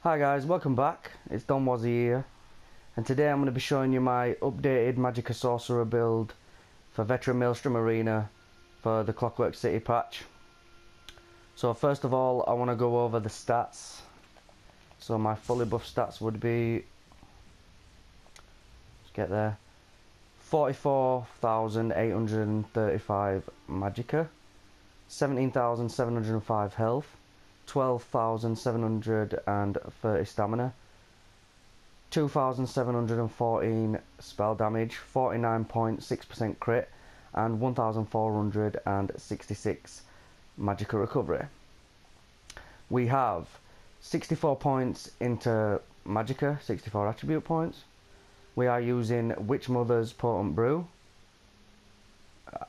Hi guys, welcome back. It's Donwozi here, and today I'm going to be showing you my updated Magicka Sorcerer build for Veteran Maelstrom Arena for the Clockwork City patch. So first of all, I want to go over the stats. So my fully buff stats would be, let's get there, 44,835 Magicka, 17,705 health, 12,730 stamina, 2,714 spell damage, 49.6% crit, and 1,466 Magicka recovery. We have 64 points into Magicka, 64 attribute points. We are using Witchmothers Potent Brew.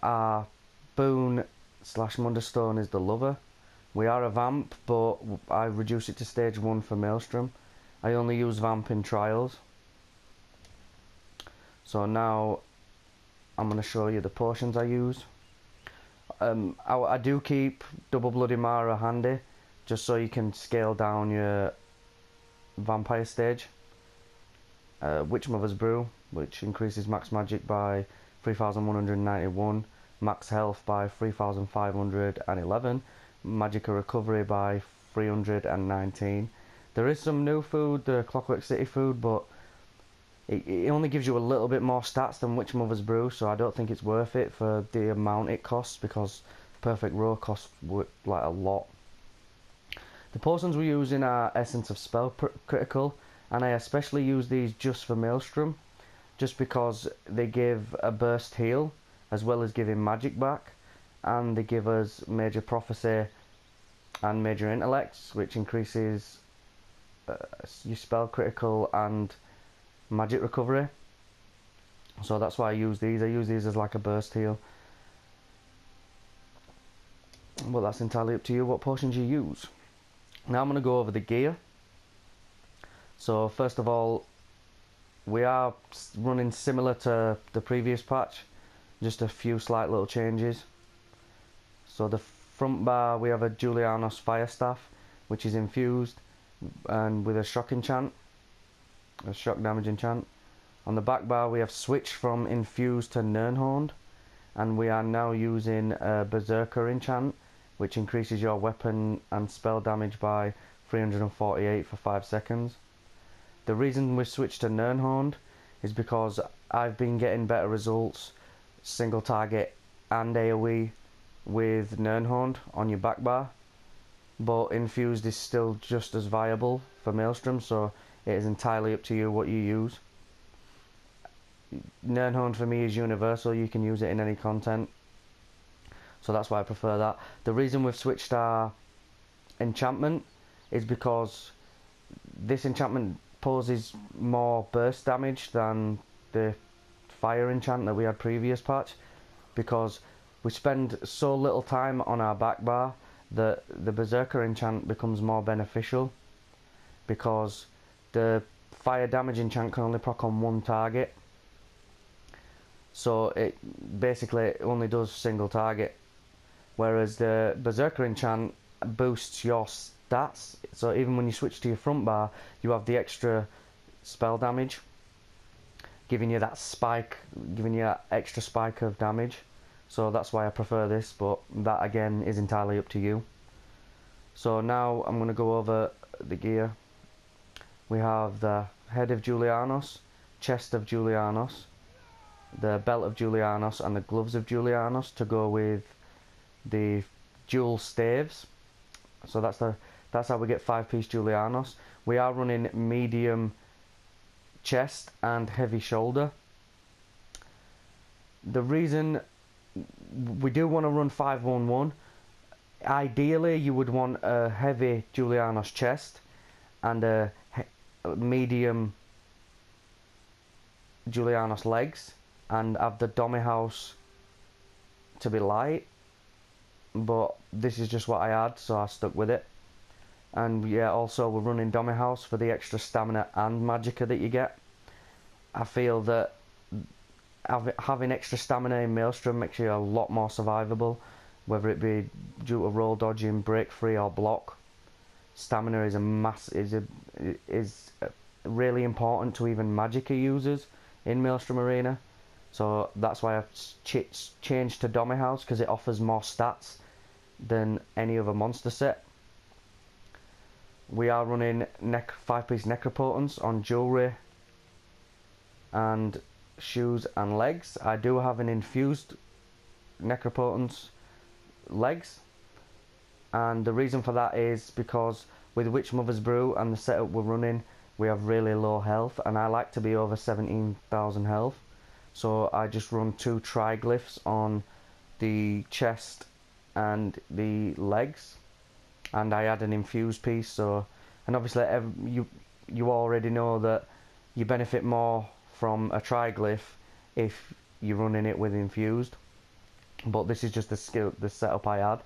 Our boon / Munderstone is the Lover. We are a Vamp, but I reduce it to stage 1 for Maelstrom. I only use Vamp in trials. So now I'm going to show you the potions I use. I do keep Double Bloody Mara handy, just so you can scale down your vampire stage. Witchmother's Brew, which increases max magic by 3,191, max health by 3,511, Magicka recovery by 319. There is some new food, the Clockwork City food, but it only gives you a little bit more stats than Witchmother's Brew, so I don't think it's worth it for the amount it costs, because Perfect Row costs like a lot. The potions we're using are Essence of Spell Critical, and I especially use these just for Maelstrom, just because they give a burst heal as well as giving magic back, and they give us Major Prophecy and Major Intellects, which increases your spell critical and magic recovery. So that's why I use these. I use these as like a burst heal. But that's entirely up to you what potions you use. Now I'm going to go over the gear. So first of all, we are running similar to the previous patch, just a few slight little changes. So the front bar, we have a Julianos fire staff, which is infused and with a shock enchant, a shock damage enchant. On the back bar we have switched from infused to Nirnhorned, and we are now using a berserker enchant, which increases your weapon and spell damage by 348 for 5 seconds. The reason we switched to Nirnhorned is because I've been getting better results, single target and AoE, with Nirnhorned on your back bar, but infused is still just as viable for Maelstrom, so it is entirely up to you what you use. Nirnhorned for me is universal, you can use it in any content, so that's why I prefer that. The reason we've switched our enchantment is because this enchantment poses more burst damage than the fire enchant that we had previous patch, because we spend so little time on our back bar that the berserker enchant becomes more beneficial, because the fire damage enchant can only proc on one target, so it basically only does single target, whereas the berserker enchant boosts your stats, so even when you switch to your front bar you have the extra spell damage, giving you that spike, giving you that extra spike of damage. So that's why I prefer this, but that again is entirely up to you. So now I'm going to go over the gear. We have the head of Julianos, chest of Julianos, the belt of Julianos, and the gloves of Julianos to go with the dual staves. So that's how we get 5-piece Julianos. We are running medium chest and heavy shoulder. The reason we do want to run 5-1-1. Ideally you would want a heavy Julianos chest and a medium Julianos legs, and have the Donihaus to be light, but this is just what I had, so I stuck with it. And yeah, also we're running Donihaus for the extra stamina and magicka that you get. I feel that having extra stamina in Maelstrom makes you a lot more survivable, whether it be due to roll dodging, break free or block. stamina is really important to even Magicka users in Maelstrom Arena. So that's why I've changed to Donihaus, because it offers more stats than any other monster set. We are running 5-piece necropotence on jewelry and shoes and legs. I do have an infused necropotence legs, and the reason for that is because with Witchmothers brew and the setup we're running, we have really low health, and I like to be over 17,000 health. So I just run 2 triglyphs on the chest and the legs, and I add an infused piece. So, and obviously you already know that you benefit more from a triglyph if you're running it with infused, but this is just the setup I add,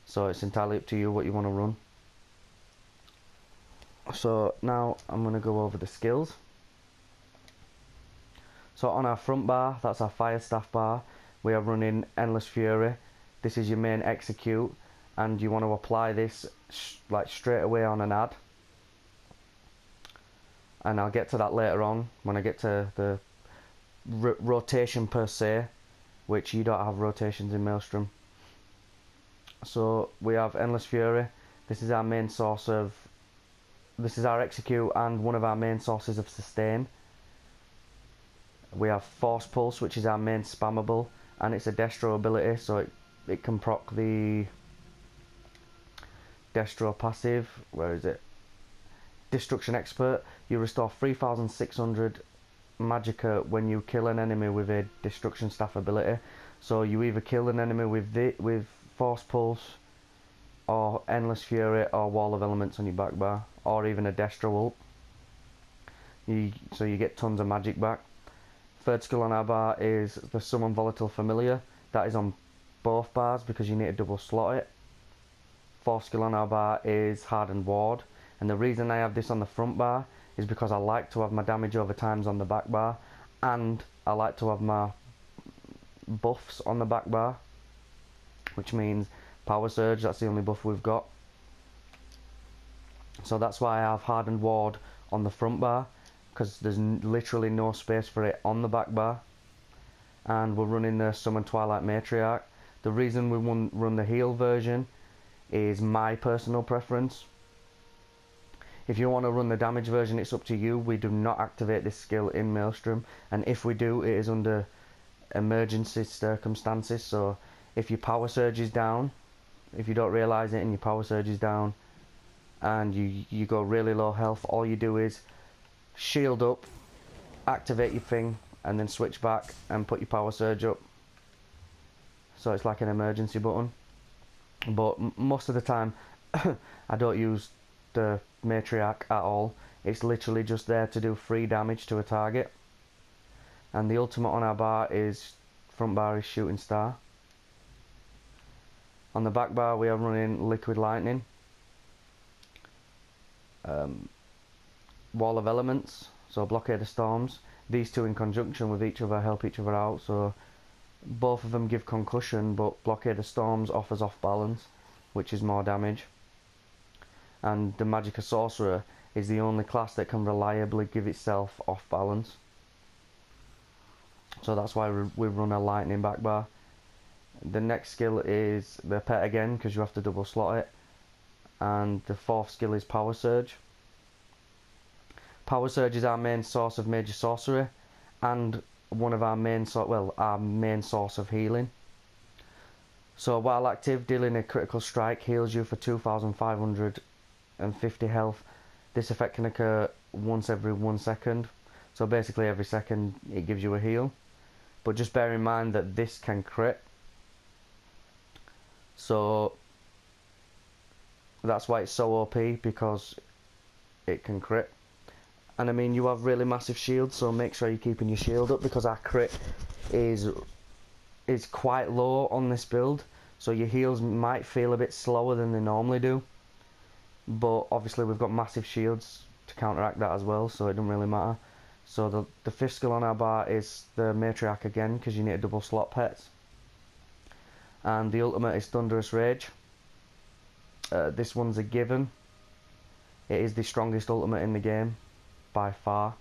so it's entirely up to you what you want to run. So now I'm going to go over the skills. So on our front bar, that's our fire staff bar, we are running Endless Fury. This is your main execute, and you want to apply this like straight away on an ad, and I'll get to that later on when I get to the rotation per se, which you don't have rotations in Maelstrom. So we have Endless Fury. This is our main source of, this is our execute and one of our main sources of sustain. We have Force Pulse, which is our main spammable, and it's a Destro ability, so it can proc the Destro passive. Where is it? Destruction Expert. You restore 3,600 Magicka when you kill an enemy with a Destruction Staff ability. So you either kill an enemy with Force Pulse, or Endless Fury, or Wall of Elements on your back bar, or even a Destro ult. So you get tons of magic back. Third skill on our bar is the Summon Volatile Familiar. That is on both bars because you need to double slot it. Fourth skill on our bar is Hardend Ward, and the reason I have this on the front bar is because I like to have my damage over times on the back bar, and I like to have my buffs on the back bar, which means Power Surge, that's the only buff we've got. So that's why I have Hardend Ward on the front bar, because there's literally no space for it on the back bar. And we're running the Summon Twilight Matriarch. The reason we run the heal version is my personal preference. If you want to run the damage version, it's up to you. We do not activate this skill in Maelstrom, and if we do, it is under emergency circumstances. So if your Power Surge is down, if you don't realise it and your Power Surge is down, and you go really low health, all you do is shield up, activate your thing, and then switch back and put your Power Surge up. So it's like an emergency button. But most of the time I don't use the Matriarch at all. It's literally just there to do free damage to a target. And the ultimate on our bar is, front bar is Shooting Star. On the back bar we are running Liquid Lightning, Wall of Elements, so Blockade of Storms. These two in conjunction with each other help each other out, so both of them give concussion, but Blockade of Storms offers off balance, which is more damage. And the Magicka Sorcerer is the only class that can reliably give itself off balance. So that's why we run a Lightning back bar. The next skill is the Pet again, because you have to double slot it. And the fourth skill is Power Surge. Power Surge is our main source of major sorcery, and one of our main source of healing. So while active, dealing a critical strike heals you for 2,550 health. This effect can occur once every 1 second, so basically every second it gives you a heal. But just bear in mind that this can crit, so that's why it's so OP, because it can crit. And I mean, you have really massive shields, so make sure you're keeping your shield up, because our crit is quite low on this build, so your heals might feel a bit slower than they normally do. But obviously we've got massive shields to counteract that as well, so it doesn't really matter. So the fifth skill on our bar is the Matriarch again, because you need to double slot pets. And the ultimate is Thunderous Rage. This one's a given. It is the strongest ultimate in the game by far.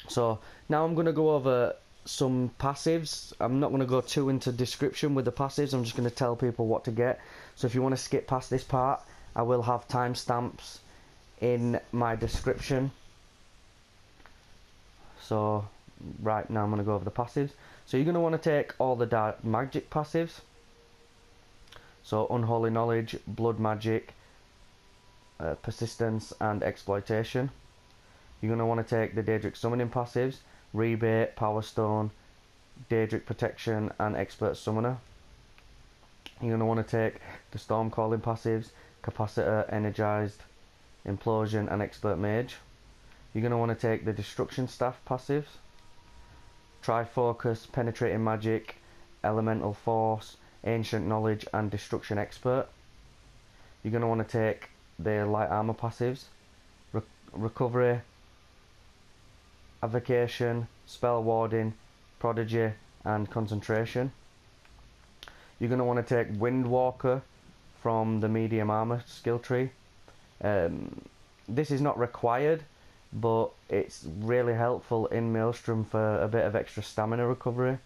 So now I'm going to go over some passives. I'm not going to go too into description with the passives. I'm just going to tell people what to get. So if you want to skip past this part, I will have timestamps in my description. So right now I'm going to go over the passives. So you're going to want to take all the dark magic passives. So Unholy Knowledge, Blood Magic, Persistence and Exploitation. You're going to want to take the Daedric Summoning passives, Rebate, Power Stone, Daedric Protection and Expert Summoner. You're going to want to take the Storm Calling passives, Capacitor, Energized, Implosion and Expert Mage. You're going to want to take the Destruction Staff passives, Trifocus, Penetrating Magic, Elemental Force, Ancient Knowledge and Destruction Expert. You're going to want to take the Light Armor passives, Recovery, Avocation, Spell Warding, Prodigy and Concentration. You're going to want to take Windwalker from the Medium Armor skill tree. This is not required, but it's really helpful in Maelstrom for a bit of extra stamina recovery.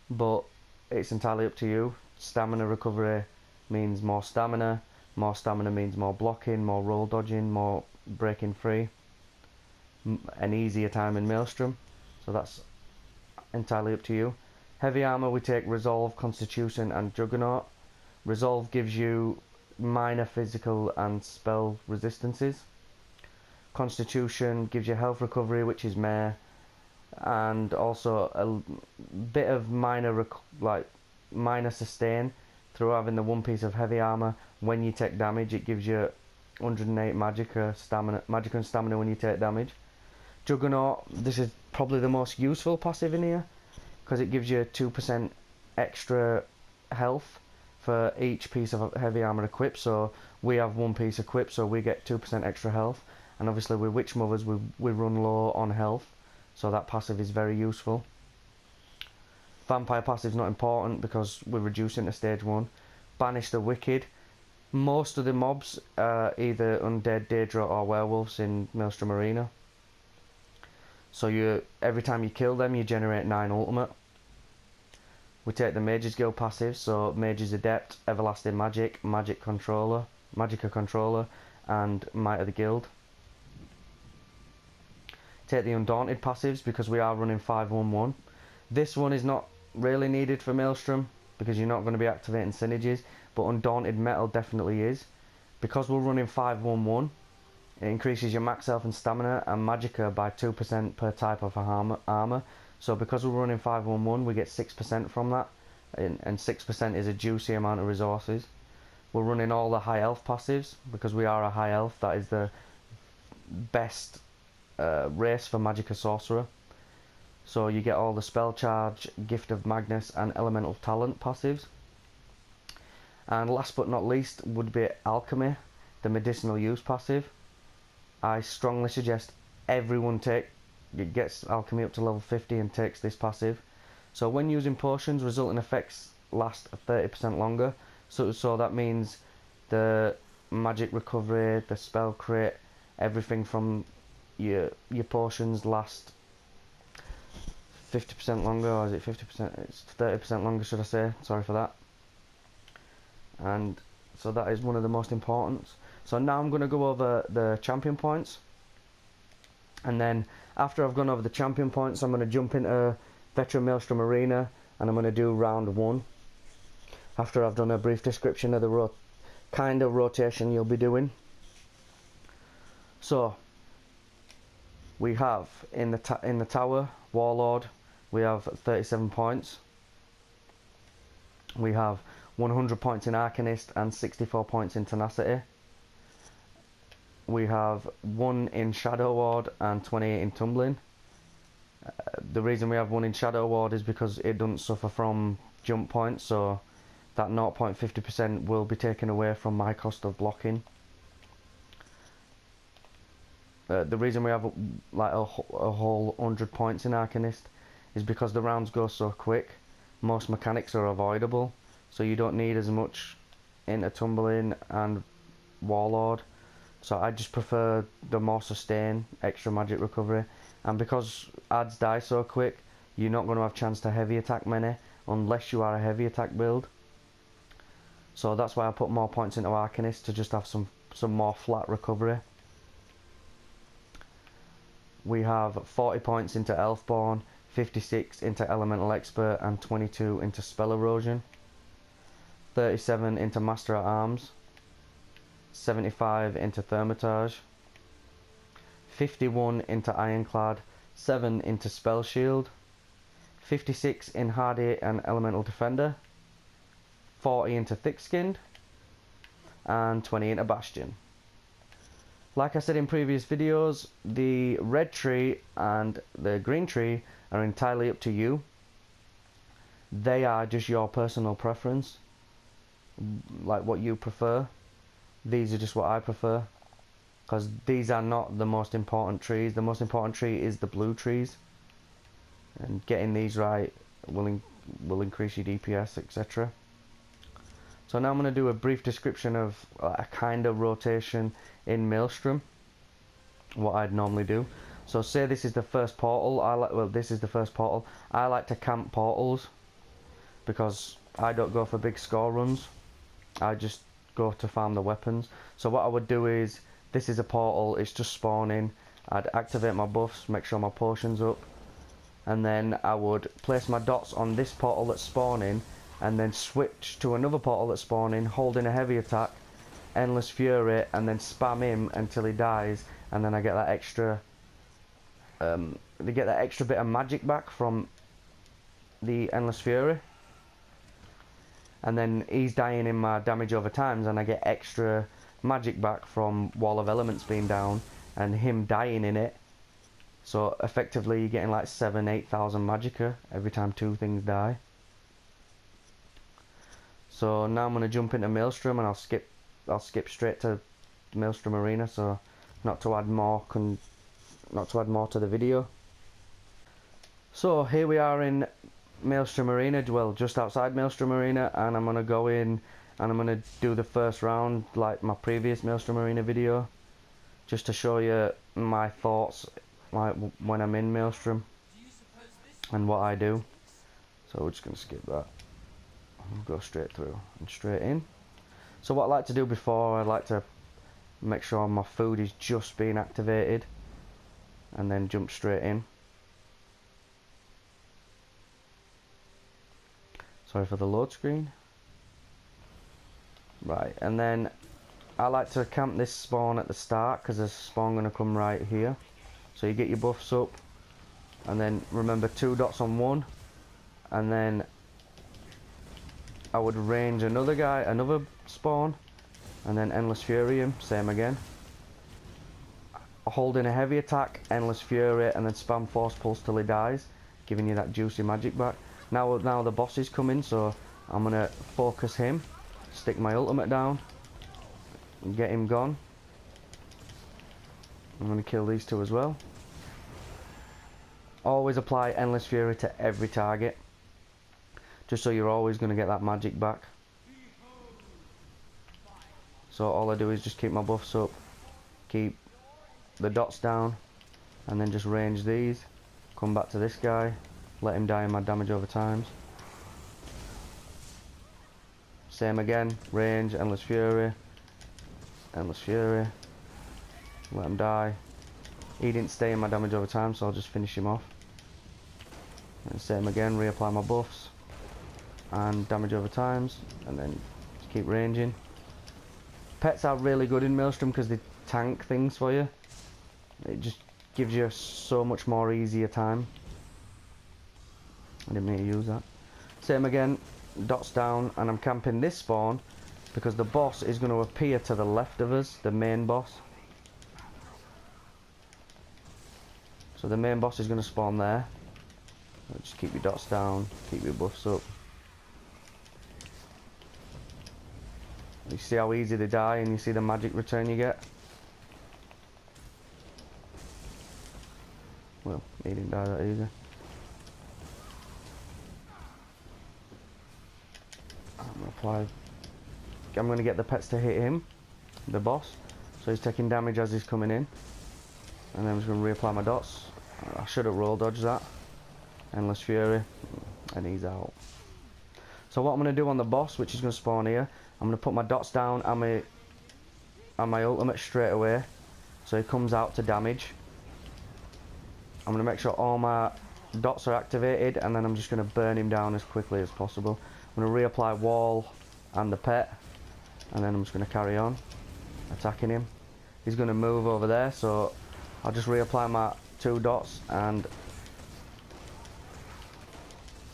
But it's entirely up to you. Stamina recovery means more stamina means more blocking, more roll dodging, more breaking free, an easier time in Maelstrom. So that's entirely up to you. Heavy armor we take Resolve, Constitution and Juggernaut. Resolve gives you minor physical and spell resistances. Constitution gives you health recovery, which is meh, and also a bit of minor sustain through having the one piece of heavy armor. When you take damage, it gives you 108 magic and stamina when you take damage. Juggernaut, this is probably the most useful passive in here, because it gives you 2% extra health for each piece of heavy armor equipped. So we have one piece equipped, so we get 2% extra health. And obviously with Witchmothers we run low on health, so that passive is very useful. Vampire passive is not important because we're reducing to stage 1. Banish the Wicked. Most of the mobs are either undead, Daedra or werewolves in Maelstrom Arena. So every time you kill them you generate 9 ultimate. We take the Mage's Guild passive, so Mage's Adept, Everlasting Magic, Magica Controller and Might of the Guild. Take the Undaunted passives because we are running 5-1-1. This one is not really needed for Maelstrom because you're not going to be activating synergies, but Undaunted Metal definitely is. Because we're running 5-1-1, it increases your max health and stamina and Magica by 2% per type of armor. So because we're running 5-1-1, we get 6% from that, and 6% is a juicy amount of resources. We're running all the high elf passives because we are a high elf. That is the best race for Magica Sorcerer. So you get all the Spell Charge, Gift of Magnus and Elemental Talent passives. And last but not least would be Alchemy, the Medicinal Use passive. I strongly suggest everyone gets Alchemy up to level 50 and takes this passive. So when using potions, resulting effects last 30% longer. So that means the magic recovery, the spell crit, everything from your potions last 50% longer, or is it 50%? It's 30% longer, should I say? Sorry for that. And so that is one of the most important. So now I'm going to go over the champion points, and then after I've gone over the champion points, I'm going to jump into Veteran Maelstrom Arena and I'm going to do round 1 after I've done a brief description of the kind of rotation you'll be doing. So we have in the tower Warlord, we have 37 points. We have 100 points in Arcanist and 64 points in Tenacity. We have 1 in Shadow Ward and 28 in Tumbling. The reason we have 1 in Shadow Ward is because it doesn't suffer from jump points, so that 0.50% will be taken away from my cost of blocking. The reason we have like a whole 100 points in Arcanist is because the rounds go so quick. Most mechanics are avoidable, so you don't need as much into Tumbling and warlord, so I just prefer the more sustain, extra magic recovery. And because adds die so quick, you're not going to have chance to heavy attack many unless you are a heavy attack build. So that's why I put more points into Arcanist, to just have some more flat recovery. We have 40 points into Elfborn, 56 into Elemental Expert, and 22 into Spell Erosion. 37 into Master at Arms, 75 into Thermitage, 51 into Ironclad, 7 into Spell Shield, 56 in Hardy and Elemental Defender, 40 into Thick Skinned, and 20 into Bastion. Like I said in previous videos, the red tree and the green tree are entirely up to you. They are just your personal preference, like what you prefer. These are just what I prefer, because these are not the most important trees. The most important tree is the blue trees, and getting these right will increase your DPS, etc. So now I'm going to do a brief description of a kind of rotation in Maelstrom, what I'd normally do. So say this is the first portal. This is the first portal. I like to camp portals because I don't go for big score runs. I just go to farm the weapons. So what I would do is, this is a portal, it's just spawning. I'd activate my buffs, make sure my potion's up, and then I would place my dots on this portal that's spawning, and then switch to another portal that's spawning, holding a heavy attack, Endless Fury, and then spam him until he dies, and then I get that extra bit of magic back from the Endless Fury. And then he's dying in my damage over times, and I get extra magic back from Wall of Elements being down and him dying in it. So effectively you're getting like 7,000-8,000 magicka every time 2 things die. So now I'm going to jump into Maelstrom, and I'll skip straight to Maelstrom Arena, so not to add more to the video. So here we are in Maelstrom Arena, well, just outside Maelstrom Arena, and I'm going to go in and I'm going to do the first round like my previous Maelstrom Arena video, just to show you my thoughts like when I'm in Maelstrom and what I do. So we're just going to skip that. Go straight through and straight in. So what I like to do before, I like to make sure my food is just being activated, and then jump straight in. Sorry for the load screen. Right, and then I like to camp this spawn at the start, because there's a spawn going to come right here. So you get your buffs up, and then remember 2 dots on one, and then I would range another spawn, and then Endless Fury him, same again. Holding a heavy attack, Endless Fury, and then spam Force Pulse till he dies, giving you that juicy magic back. Now the boss is coming, so I'm going to focus him, stick my ultimate down, and get him gone. I'm going to kill these 2 as well. Always apply Endless Fury to every target, just so you're always going to get that magic back. So all I do is just keep my buffs up, keep the dots down, and then just range these, come back to this guy, let him die in my damage over times. Same again, range, Endless Fury, let him die. He didn't stay in my damage over time, so I'll just finish him off. And same again, reapply my buffs and damage over times, and then just keep ranging. Pets are really good in Maelstrom because they tank things for you. It just gives you so much more easier time. I didn't mean to use that. Same again, dots down, and I'm camping this spawn because the boss is going to appear to the left of us, the main boss. So the main boss is going to spawn there. So just keep your dots down, keep your buffs up. You see how easy they die, and you see the magic return you get. Well, he didn't die that easy. I'm going to get the pets to hit him. the boss. So he's taking damage as he's coming in. And then I'm just going to reapply my dots. I should have roll dodged that. Endless Fury. And he's out. So what I'm going to do on the boss, which is going to spawn here, I'm going to put my dots down and my ultimate straight away. So he comes out to damage. I'm going to make sure all my dots are activated, and then I'm just going to burn him down as quickly as possible. I'm going to reapply wall and the pet, and then I'm just going to carry on attacking him. He's going to move over there, so I'll just reapply my 2 dots and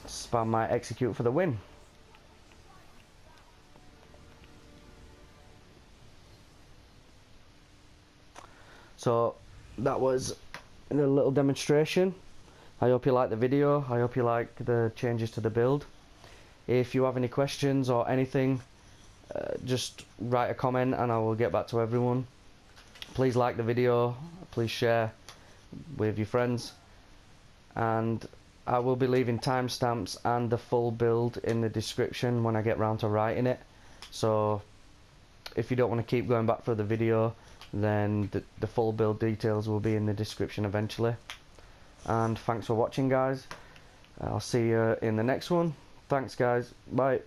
spam my execute for the win. So that was a little demonstration. I hope you liked the video. I hope you like the changes to the build. If you have any questions or anything, just write a comment and I will get back to everyone. Please like the video, please share with your friends, and I will be leaving timestamps and the full build in the description when I get round to writing it. So if you don't want to keep going back for the video, then the full build details will be in the description eventually. And thanks for watching, guys. I'll see you in the next one. Thanks, guys. Bye.